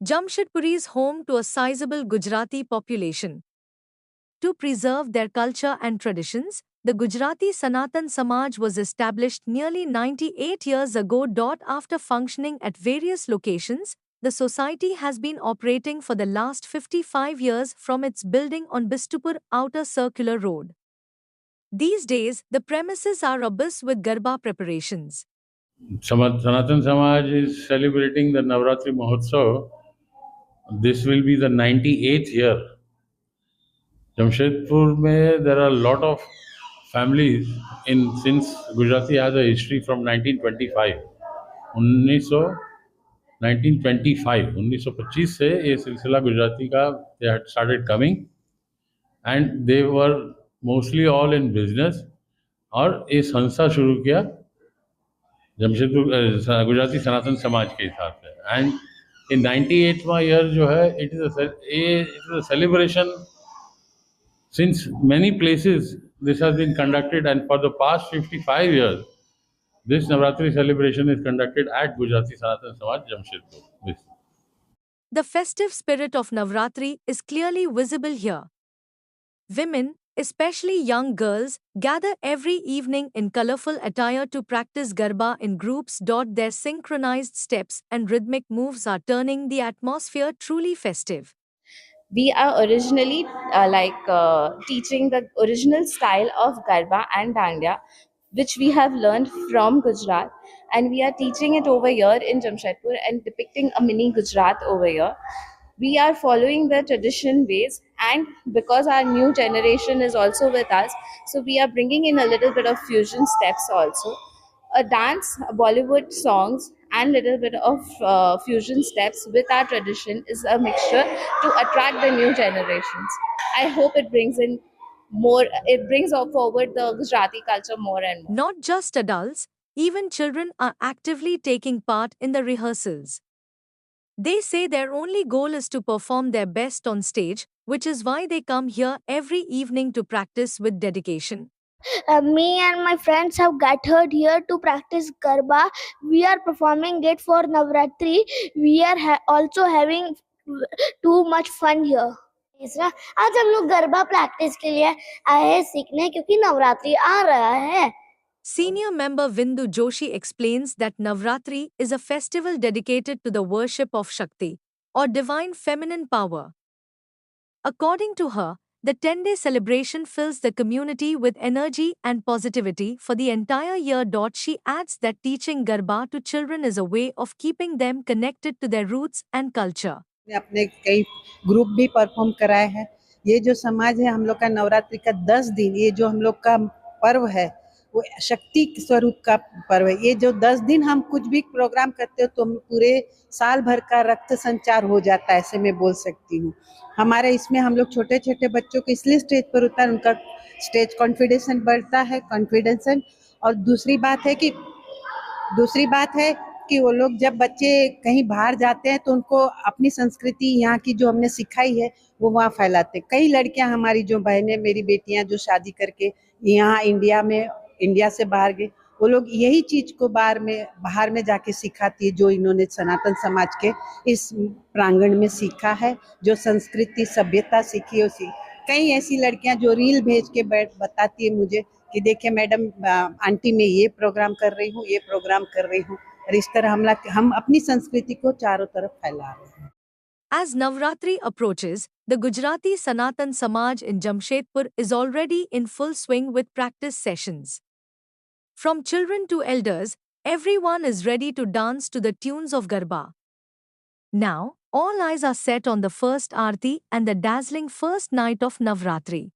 Jamshedpur is home to a sizable Gujarati population. To preserve their culture and traditions, the Gujarati Sanatan Samaj was established nearly 98 years ago. After functioning at various locations, the society has been operating for the last 55 years from its building on Bistupur Outer Circular Road. These days, the premises are abuzz with Garba preparations. Sanatan Samaj is celebrating the Navratri Mahotsav. This will be the 98th year. Jamshedpur mein, there are a lot of families since Gujarati has a history from 1925. 1925 1925 से ये सिलसिला गुजराती का they had started coming and they were mostly all in business और ये संस्था शुरू किया जमशेदपुर गुजराती सनातन समाज के हिसाब से एंड इन 98वां ईयर जो है it is a celebration since many places this has been conducted and for the past 55 years this Navratri celebration is conducted at Gujarati Sanatan Samaj Jamshedpur. The festive spirit of Navratri is clearly visible here. Women, especially young girls, gather every evening in colorful attire to practice Garba in groups. Their synchronized steps and rhythmic moves are turning the atmosphere truly festive. We are originally teaching the original style of Garba and Dandiya, which we have learned from Gujarat, and we are teaching it over here in Jamshedpur and depicting a mini Gujarat over here. We are following the tradition ways, and because our new generation is also with us, so we are bringing in a little bit of fusion steps also. A dance, Bollywood songs, and little bit of fusion steps with our tradition is a mixture to attract the new generations. I hope it brings in more. It brings forward the Gujarati culture more and more. Not just adults, even children are actively taking part in the rehearsals. They say their only goal is to perform their best on stage, which is why they come here every evening to practice with dedication. Me and my friends have gathered here to practice Garba. We are performing it for Navratri. We are also having too much fun here. तीसरा, आज हम लोग garba practice के लिए आए हैं सीखने क्योंकि नवरात्रि आ रहा है. Senior member Vindu Joshi explains that Navratri is a festival dedicated to the worship of Shakti, or divine feminine power. According to her, the 10-day celebration fills the community with energy and positivity for the entire year. She adds that teaching Garba to children is a way of keeping them connected to their roots and culture. अपने कई group भी perform कराए हैं. ये जो समाज है हम लोग का नवरात्रि का 10 दिन ये जो हम लोग का पर्व है वो शक्ति स्वरूप का पर्व है. ये जो 10 दिन हम कुछ भी प्रोग्राम करते हो तो पूरे साल भर का रक्त संचार हो जाता है, ऐसे मैं बोल सकती हूँ. हमारे इसमें हम लोग छोटे छोटे बच्चों को इसलिए स्टेज पर उतार उनका स्टेज कॉन्फिडेंस बढ़ता है और दूसरी बात है कि वो लोग जब बच्चे कहीं बाहर जाते हैं तो उनको अपनी संस्कृति यहाँ की जो हमने सिखाई है वो वहाँ फैलाते. कई लड़कियां हमारी जो बहनें मेरी बेटियां जो शादी करके यहाँ इंडिया से बाहर गए वो लोग यही चीज को बाहर में जाके सिखाती है जो इन्होंने सनातन समाज के इस प्रांगण में सीखा है. जो संस्कृति सभ्यता सीखी है उसी कई ऐसी लड़कियां जो रील भेज के बताती है मुझे कि देखिए मैडम आंटी मैं ये प्रोग्राम कर रही हूँ और इस तरह हम अपनी संस्कृति को चारों तरफ फैला रहे हैं. As Navratri approaches, the Gujarati Sanatan Samaj in Jamshedpur is already in full swing with practice sessions. From children to elders, everyone is ready to dance to the tunes of Garba. Now, all eyes are set on the first Aarti and the dazzling first night of Navratri.